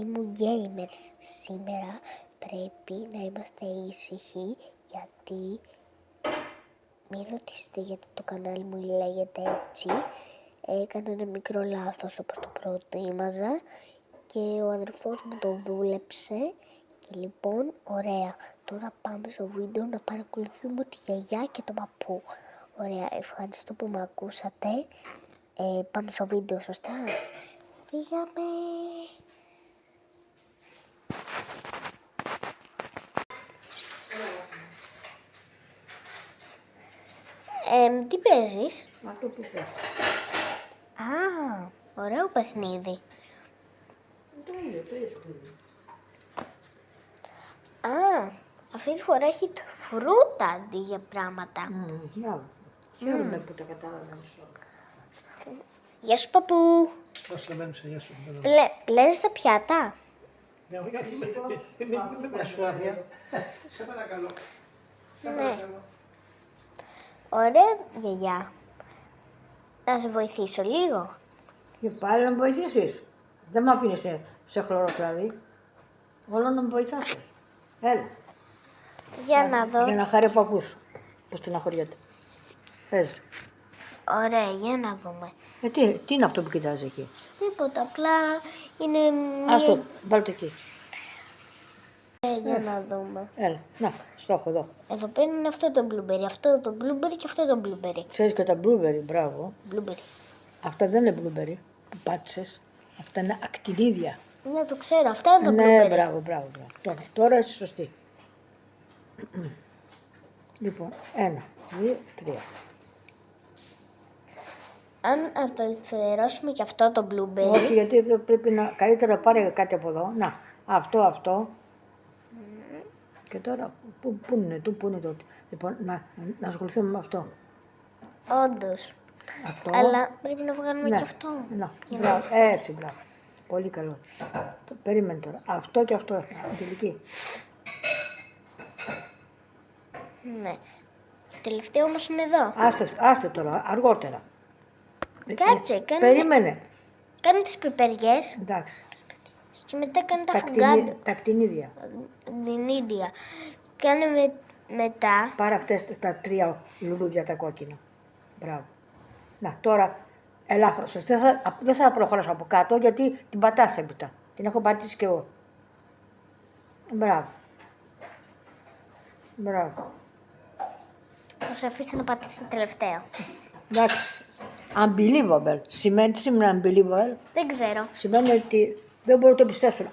μου gamers, σήμερα πρέπει να είμαστε ήσυχοι γιατί μην ρωτήσετε γιατί το κανάλι μου λέγεται έτσι. Έκανα ένα μικρό λάθος όπως το προτίμαζα και ο αδερφός μου το δούλεψε και λοιπόν ωραία. Τώρα πάμε στο βίντεο να παρακολουθούμε τη γιαγιά και τον παππού. Ωραία, ευχαριστώ που με ακούσατε. Πάμε στο βίντεο, σωστά. Φύγαμε. Τι παίζεις? Αυτό που θες. Α, ωραίο παιχνίδι. Το ίδιο παιχνίδι. Α, αυτή τη φορά έχει φρούτα αντί για πράγματα. Μπράβο. Χαίρομαι που τα κατάλαβα. Γεια σου παππού. Πώς λεβαίνεις, γεια σου. Πλένεις τα πιάτα. Μην μας φέρνει. Σε παρακαλώ. Ναι. Ωραία γιαγιά. Να σε βοηθήσω λίγο. Και πάλι να με βοηθήσεις. Δεν με αφήνεις σε χλωροκλάδι. Όλο να με βοηθάς. Έλα. Για να δω. Για να χαρεί ο παππούς που στεναχωριέται. Πες. Ωραία, για να δούμε. Τι είναι αυτό που κοιτάζει εκεί. Τίποτα, απλά είναι Άστο, μία... βάλ' το εκεί. Για να δούμε. Έλα, να, στο έχω εδώ. Εδώ πέρα είναι αυτό το blueberry, αυτό το blueberry και αυτό το blueberry. Ξέρεις και τα blueberry, μπράβο. Blueberry. Αυτά δεν είναι blueberry που πάτησες. Αυτά είναι ακτινίδια. Ναι, το ξέρω, αυτά είναι το Ναι, blueberry. μπράβο. Τώρα είσαι σωστή. Λοιπόν, 1, 2, 3. Αν απελευθερώσουμε και αυτό το blueberry, Όχι, γιατί πρέπει να καλύτερα πάρε κάτι από εδώ. Να, αυτό. Και τώρα, πού είναι το. Λοιπόν, να ασχοληθούμε με αυτό. όντως. Αυτό. Αλλά πρέπει να βγάλουμε Ναι, και αυτό. Να, μπράβο, έτσι, μπράβο. Πολύ καλό. Περίμενε τώρα. Αυτό και αυτό. Αγγελική. Ναι. Το τελευταίο όμως είναι εδώ. Άστε τώρα, αργότερα. Κάτσε, Περίμενε. κάνε τις πιπεριές Εντάξει. και μετά κάνε τα φουγκάντα. Τα κτηνίδια. Την ίδια. Κάνε μετά. Πάρε αυτές τα 3 λουλούδια τα κόκκινα. Μπράβο. Να, τώρα ελάφρωσες. Δεν θα προχωρήσω από κάτω γιατί την πατάς έπειτα. Την έχω πατήσει κι εγώ. Μπράβο. Θα σε αφήσω να πατήσεις το τελευταίο. Εντάξει. Unbelievable. Τι σημαίνει unbelievable? Δεν ξέρω. Σημαίνει ότι δεν μπορώ να το πιστέψω.